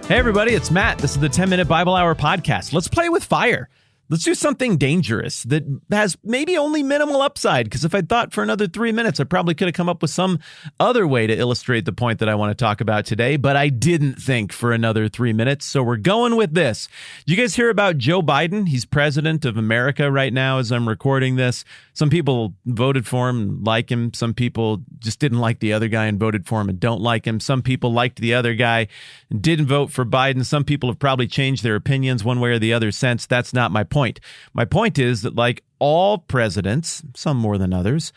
Hey, everybody, it's Matt. This is the 10-Minute Bible Hour podcast. Let's play with fire. Let's do something dangerous that has maybe only minimal upside, because if I thought for another 3 minutes, I probably could have come up with some other way to illustrate the point that I want to talk about today, but I didn't think for another 3 minutes, so we're going with this. You guys hear about Joe Biden? He's president of America right now as I'm recording this. Some people voted for him and like him. Some people just didn't like the other guy and voted for him and don't like him. Some people liked the other guy and didn't vote for Biden. Some people have probably changed their opinions one way or the other since. That's not my point. My point is that, like all presidents, some more than others,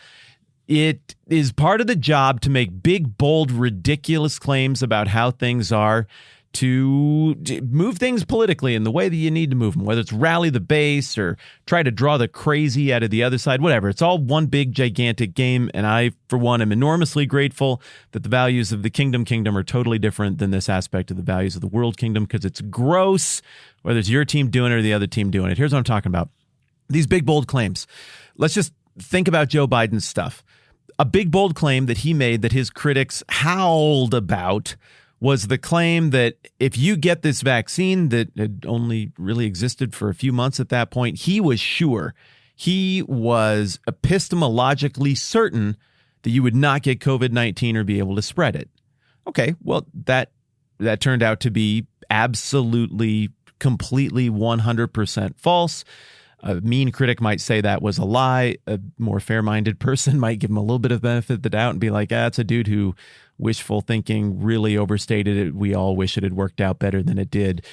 it is part of the job to make big, bold, ridiculous claims about how things are, to move things politically in the way that you need to move them, whether it's rally the base or try to draw the crazy out of the other side, whatever. It's all one big, gigantic game, and I, for one, am enormously grateful that the values of the kingdom are totally different than this aspect of the values of the world kingdom, because it's gross, whether it's your team doing it or the other team doing it. Here's what I'm talking about. These big, bold claims. Let's just think about Joe Biden's stuff. A big, bold claim that he made that his critics howled about was the claim that if you get this vaccine that had only really existed for a few months at that point, he was sure, he was epistemologically certain that you would not get COVID-19 or be able to spread it. Okay, well, that turned out to be absolutely, completely 100% false. A mean critic might say that was a lie. A more fair-minded person might give him a little bit of benefit of the doubt and be like, it's a dude who wishful thinking really overstated it. We all wish it had worked out better than it did.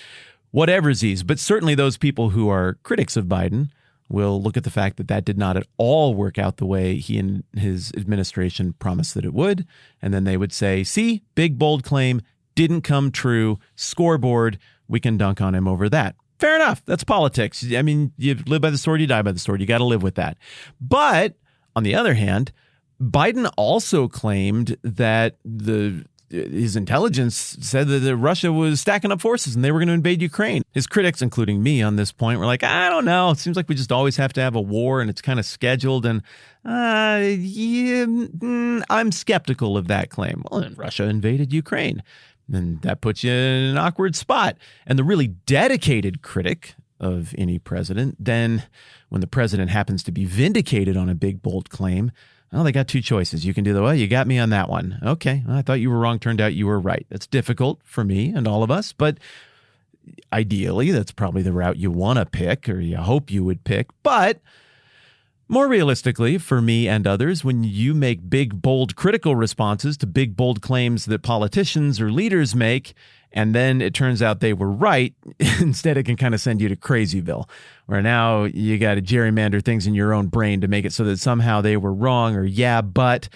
Whateversies. But certainly those people who are critics of Biden will look at the fact that did not at all work out the way he and his administration promised that it would. And then they would say, see, big, bold claim, didn't come true. Scoreboard, we can dunk on him over that. Fair enough. That's politics. I mean, you live by the sword, you die by the sword. You got to live with that. But on the other hand, Biden also claimed that his intelligence said that Russia was stacking up forces and they were going to invade Ukraine. His critics, including me on this point, were like, I don't know. It seems like we just always have to have a war and it's kind of scheduled. And I'm skeptical of that claim. Well, then Russia invaded Ukraine. And that puts you in an awkward spot. And the really dedicated critic of any president, then when the president happens to be vindicated on a big, bold claim, well, they got two choices. You can do you got me on that one. Okay, well, I thought you were wrong. Turned out you were right. That's difficult for me and all of us. But ideally, that's probably the route you want to pick, or you hope you would pick. But more realistically, for me and others, when you make big, bold, critical responses to big, bold claims that politicians or leaders make, and then it turns out they were right, instead it can kind of send you to Crazyville, where now you got to gerrymander things in your own brain to make it so that somehow they were wrong, or but.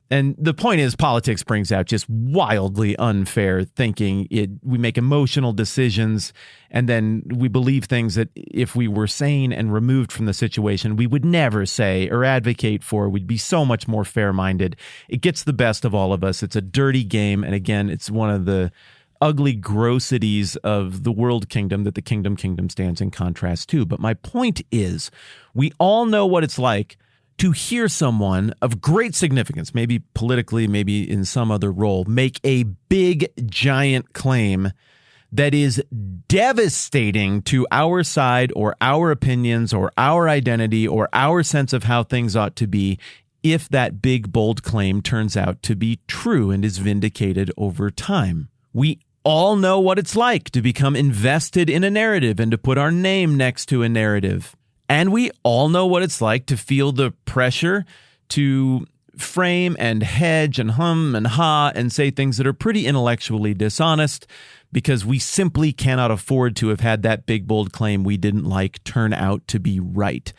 And the point is, politics brings out just wildly unfair thinking. We make emotional decisions, and then we believe things that if we were sane and removed from the situation, we would never say or advocate for. We'd be so much more fair-minded. It gets the best of all of us. It's a dirty game, and again, it's one of the ugly grossities of the world kingdom that the kingdom stands in contrast to. But my point is, we all know what it's like to hear someone of great significance, maybe politically, maybe in some other role, make a big, giant claim that is devastating to our side or our opinions or our identity or our sense of how things ought to be, if that big, bold claim turns out to be true and is vindicated over time. We all know what it's like to become invested in a narrative and to put our name next to a narrative. And we all know what it's like to feel the pressure to frame and hedge and hum and ha and say things that are pretty intellectually dishonest, because we simply cannot afford to have had that big, bold claim we didn't like turn out to be right.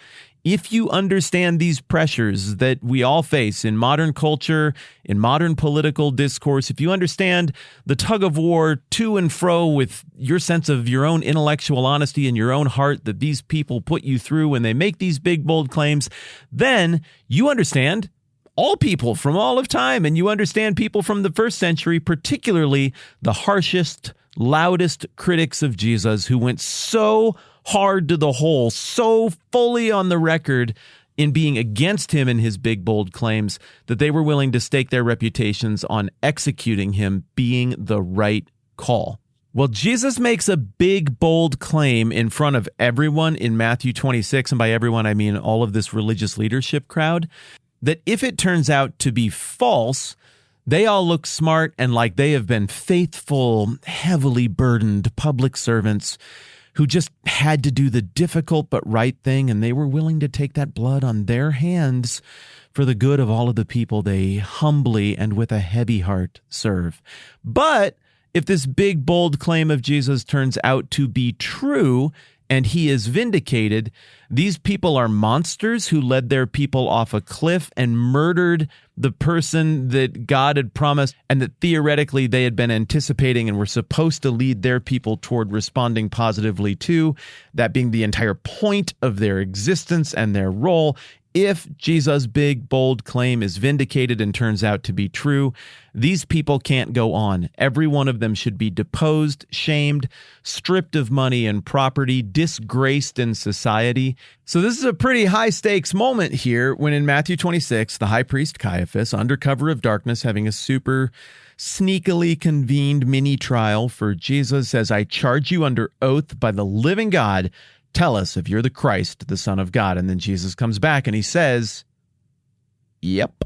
If you understand these pressures that we all face in modern culture, in modern political discourse, if you understand the tug of war to and fro with your sense of your own intellectual honesty and your own heart that these people put you through when they make these big, bold claims, then you understand all people from all of time, and you understand people from the first century, particularly the harshest, loudest critics of Jesus, who went so hard to the hole, so fully on the record in being against him and his big, bold claims, that they were willing to stake their reputations on executing him being the right call. Well, Jesus makes a big, bold claim in front of everyone in Matthew 26, and by everyone, I mean all of this religious leadership crowd, that if it turns out to be false, they all look smart and like they have been faithful, heavily burdened public servants who just had to do the difficult but right thing, and they were willing to take that blood on their hands for the good of all of the people they humbly and with a heavy heart serve. But if this big, bold claim of Jesus turns out to be true and he is vindicated, these people are monsters who led their people off a cliff and murdered the person that God had promised and that theoretically they had been anticipating and were supposed to lead their people toward responding positively to, that being the entire point of their existence and their role. If Jesus' big, bold claim is vindicated and turns out to be true, these people can't go on. Every one of them should be deposed, shamed, stripped of money and property, disgraced in society. So this is a pretty high-stakes moment here when in Matthew 26, the high priest Caiaphas, under cover of darkness, having a super sneakily convened mini-trial for Jesus, says, "I charge you under oath by the living God, tell us if you're the Christ, the Son of God." And then Jesus comes back and he says, "Yep,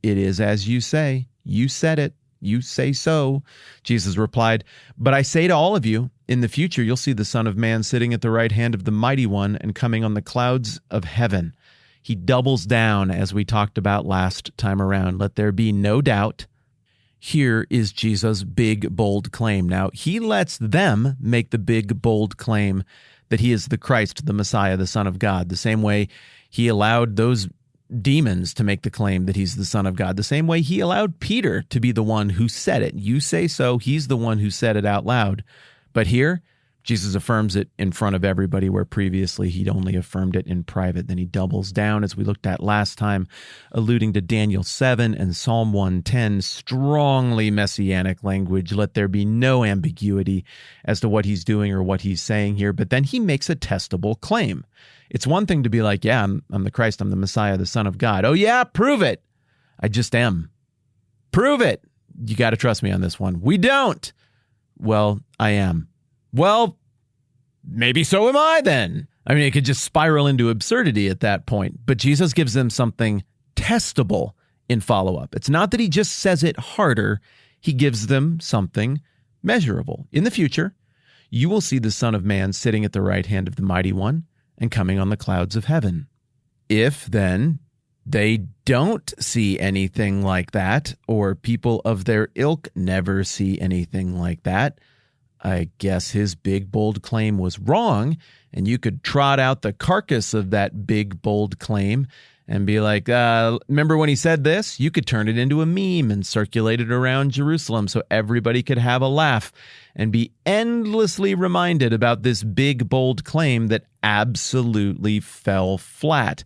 it is as you say. You said it. You say so." Jesus replied, "But I say to all of you, in the future you'll see the Son of Man sitting at the right hand of the Mighty One and coming on the clouds of heaven." He doubles down, as we talked about last time around. Let there be no doubt. Here is Jesus' big, bold claim. Now, he lets them make the big, bold claim that he is the Christ, the Messiah, the Son of God, the same way he allowed those demons to make the claim that he's the Son of God, the same way he allowed Peter to be the one who said it. You say so, he's the one who said it out loud. But here, Jesus affirms it in front of everybody, where previously he'd only affirmed it in private. Then he doubles down, as we looked at last time, alluding to Daniel 7 and Psalm 110, strongly messianic language. Let there be no ambiguity as to what he's doing or what he's saying here. But then he makes a testable claim. It's one thing to be like, yeah, I'm the Christ, I'm the Messiah, the Son of God. Oh yeah, prove it. I just am. Prove it. You got to trust me on this one. We don't. Well, I am. Well, maybe so am I then. I mean, it could just spiral into absurdity at that point. But Jesus gives them something testable in follow-up. It's not that he just says it harder. He gives them something measurable. In the future, you will see the Son of Man sitting at the right hand of the Mighty One and coming on the clouds of heaven. If, then, they don't see anything like that, or people of their ilk never see anything like that, I guess his big, bold claim was wrong, and you could trot out the carcass of that big, bold claim and be like, remember when he said this? You could turn it into a meme and circulate it around Jerusalem so everybody could have a laugh and be endlessly reminded about this big, bold claim that absolutely fell flat.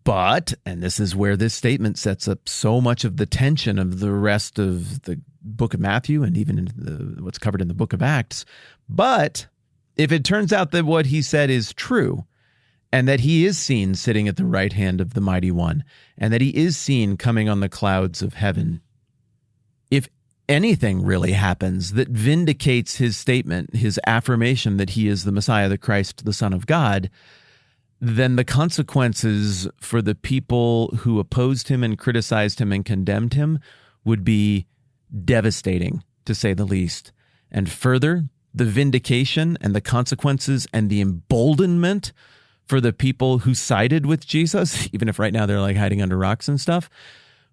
But, and this is where this statement sets up so much of the tension of the rest of the book of Matthew and even in what's covered in the book of Acts. But if it turns out that what he said is true, and that he is seen sitting at the right hand of the Mighty One, and that he is seen coming on the clouds of heaven, if anything really happens that vindicates his statement, his affirmation that he is the Messiah, the Christ, the Son of God, then the consequences for the people who opposed him and criticized him and condemned him would be devastating, to say the least. And further, the vindication and the consequences and the emboldenment for the people who sided with Jesus, even if right now they're like hiding under rocks and stuff,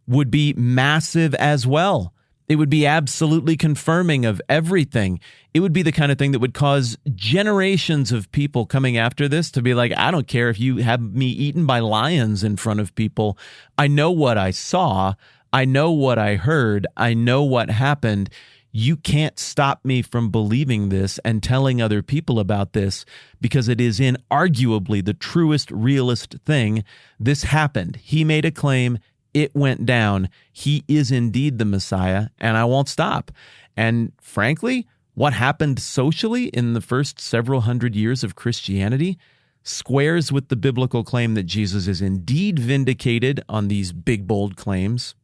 would be massive as well. It would be absolutely confirming of everything. It would be the kind of thing that would cause generations of people coming after this to be like, I don't care if you have me eaten by lions in front of people. I know what I saw. I know what I heard. I know what happened. You can't stop me from believing this and telling other people about this because it is inarguably the truest, realest thing. This happened. He made a claim. It went down. He is indeed the Messiah, and I won't stop. And frankly, what happened socially in the first several hundred years of Christianity squares with the biblical claim that Jesus is indeed vindicated on these big, bold claims.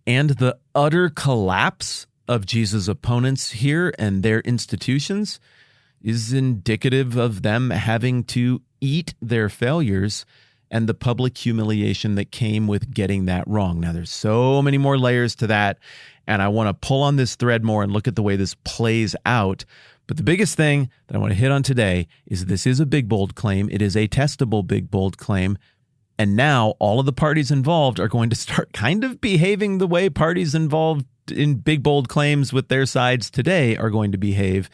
And the utter collapse of Jesus' opponents here and their institutions is indicative of them having to eat their failures and the public humiliation that came with getting that wrong. Now, there's so many more layers to that, and I want to pull on this thread more and look at the way this plays out. But the biggest thing that I want to hit on today is this is a big, bold claim. It is a testable, big, bold claim. And now all of the parties involved are going to start kind of behaving the way parties involved in big, bold claims with their sides today are going to behave.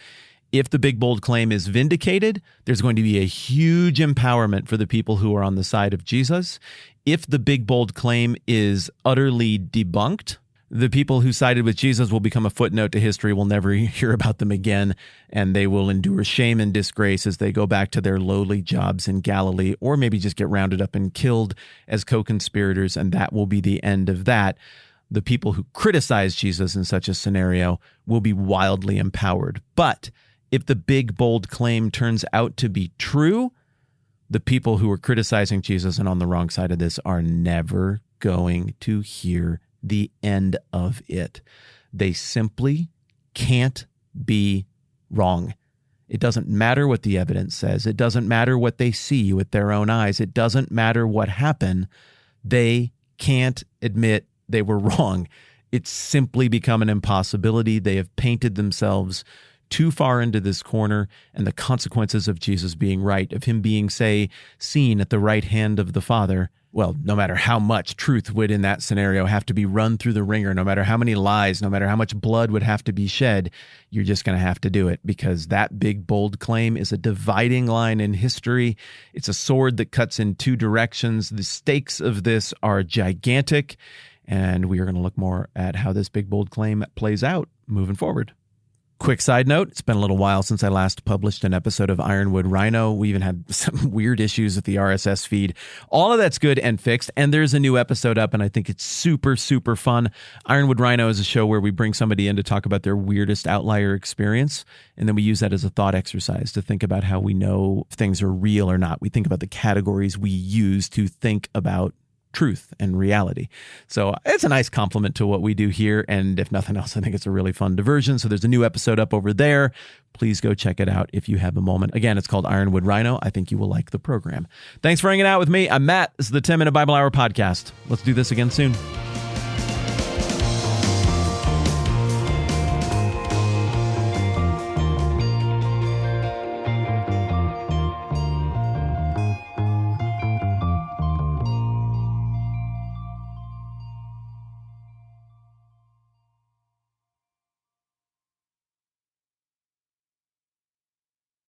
If the big, bold claim is vindicated, there's going to be a huge empowerment for the people who are on the side of Jesus. If the big, bold claim is utterly debunked, the people who sided with Jesus will become a footnote to history. We'll never hear about them again, and they will endure shame and disgrace as they go back to their lowly jobs in Galilee, or maybe just get rounded up and killed as co-conspirators, and that will be the end of that. The people who criticize Jesus in such a scenario will be wildly empowered. But if the big, bold claim turns out to be true, the people who are criticizing Jesus and on the wrong side of this are never going to hear the end of it. They simply can't be wrong. It doesn't matter what the evidence says. It doesn't matter what they see with their own eyes. It doesn't matter what happened. They can't admit they were wrong. It's simply become an impossibility. They have painted themselves too far into this corner, and the consequences of Jesus being right, of him being, say, seen at the right hand of the Father, well, no matter how much truth would in that scenario have to be run through the ringer, no matter how many lies, no matter how much blood would have to be shed, you're just going to have to do it, because that big, bold claim is a dividing line in history. It's a sword that cuts in two directions. The stakes of this are gigantic, and we are going to look more at how this big, bold claim plays out moving forward. Quick side note, it's been a little while since I last published an episode of Ironwood Rhino. We even had some weird issues with the RSS feed. All of that's good and fixed, and there's a new episode up, and I think it's super, super fun. Ironwood Rhino is a show where we bring somebody in to talk about their weirdest outlier experience, and then we use that as a thought exercise to think about how we know if things are real or not. We think about the categories we use to think about truth and reality. So it's a nice compliment to what we do here. And if nothing else, I think it's a really fun diversion. So there's a new episode up over there. Please go check it out if you have a moment. Again, it's called Ironwood Rhino. I think you will like the program. Thanks for hanging out with me. I'm Matt. This is the 10 Minute Bible Hour podcast. Let's do this again soon.